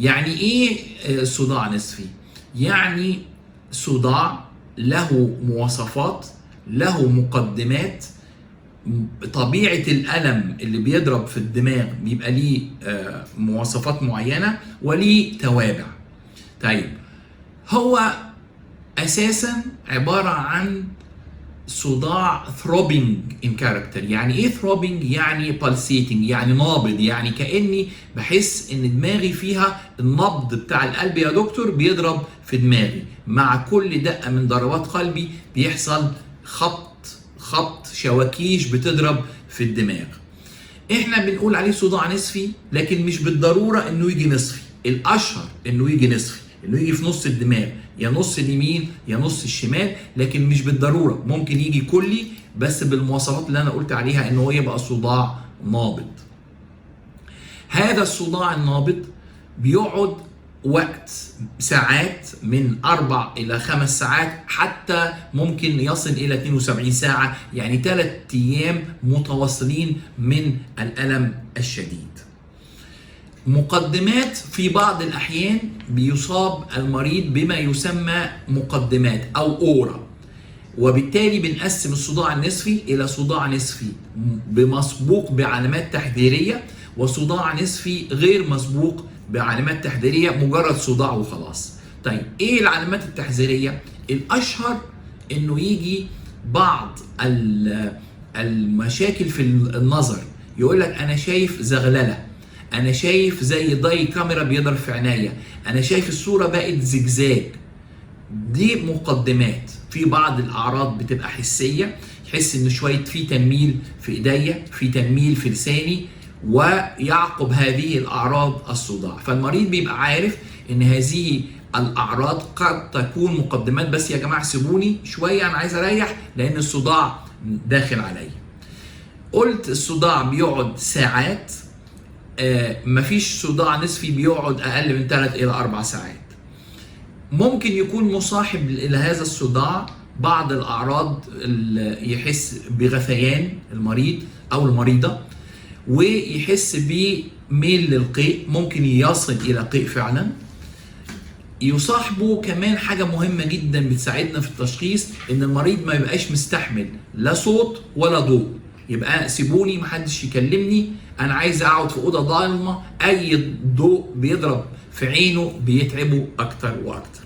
يعني ايه صداع نصفي؟ يعني صداع له مواصفات، له مقدمات، طبيعة الألم اللي بيضرب في الدماغ بيبقى ليه مواصفات معينة وليه توابع. طيب، هو أساسا عبارة عن صداع throbbing in character. يعني ايه throbbing؟ يعني pulsating، يعني نابض، يعني كأني بحس ان دماغي فيها النبض بتاع القلب يا دكتور بيضرب في دماغي، مع كل دقة من ضربات قلبي بيحصل خبط شواكيش بتضرب في الدماغ. احنا بنقول عليه صداع نصفي، لكن مش بالضرورة انه يجي نصفي. الاشهر انه يجي نصفي، انه يجي في نص الدماغ، يا نص اليمين يا نص الشمال، لكن مش بالضرورة. ممكن يجي كلي بس بالمواصفات اللي انا قلت عليها انه هو يبقى صداع نابض. هذا الصداع النابض بيقعد وقت ساعات، من 4 إلى 5 ساعات، حتى ممكن يصل إلى 72 ساعة، يعني 3 أيام متواصلين من الألم الشديد. مقدمات: في بعض الأحيان بيصاب المريض بما يسمى مقدمات أو أورا، وبالتالي بنقسم الصداع النصفي إلى صداع نصفي بمسبوق بعلامات تحذيرية، وصداع نصفي غير مسبوق بعلامات تحذيرية، مجرد صداع وخلاص. طيب، ايه العلامات التحذيرية؟ الاشهر انه يجي بعض المشاكل في النظر، يقول لك انا شايف زغلله، انا شايف زي ضي كاميرا بيضرب في عينيا، انا شايف الصورة بقت زجزاج. دي مقدمات. في بعض الاعراض بتبقى حسية، يحس ان شوية في تنميل في ايديا، في تنميل في لساني، ويعقب هذه الأعراض الصداع. فالمريض بيبقى عارف إن هذه الأعراض قد تكون مقدمات، بس يا جماعة سيبوني شوية أنا عايز أريح لأن الصداع داخل عليا. قلت الصداع بيقعد ساعات، مفيش صداع نصفي بيقعد أقل من 3 إلى 4 ساعات. ممكن يكون مصاحب إلى هذا الصداع بعض الأعراض، يحس بغثيان المريض أو المريضة، ويحس بميل للقيء، ممكن يصل الى قيء فعلا. يصاحبه كمان حاجه مهمه جدا بتساعدنا في التشخيص، ان المريض ما يبقاش مستحمل لا صوت ولا ضوء. يبقى سيبوني محدش يكلمني، انا عايز اقعد في اوضه ضلمه، اي ضوء بيضرب في عينه بيتعبه اكتر واكتر.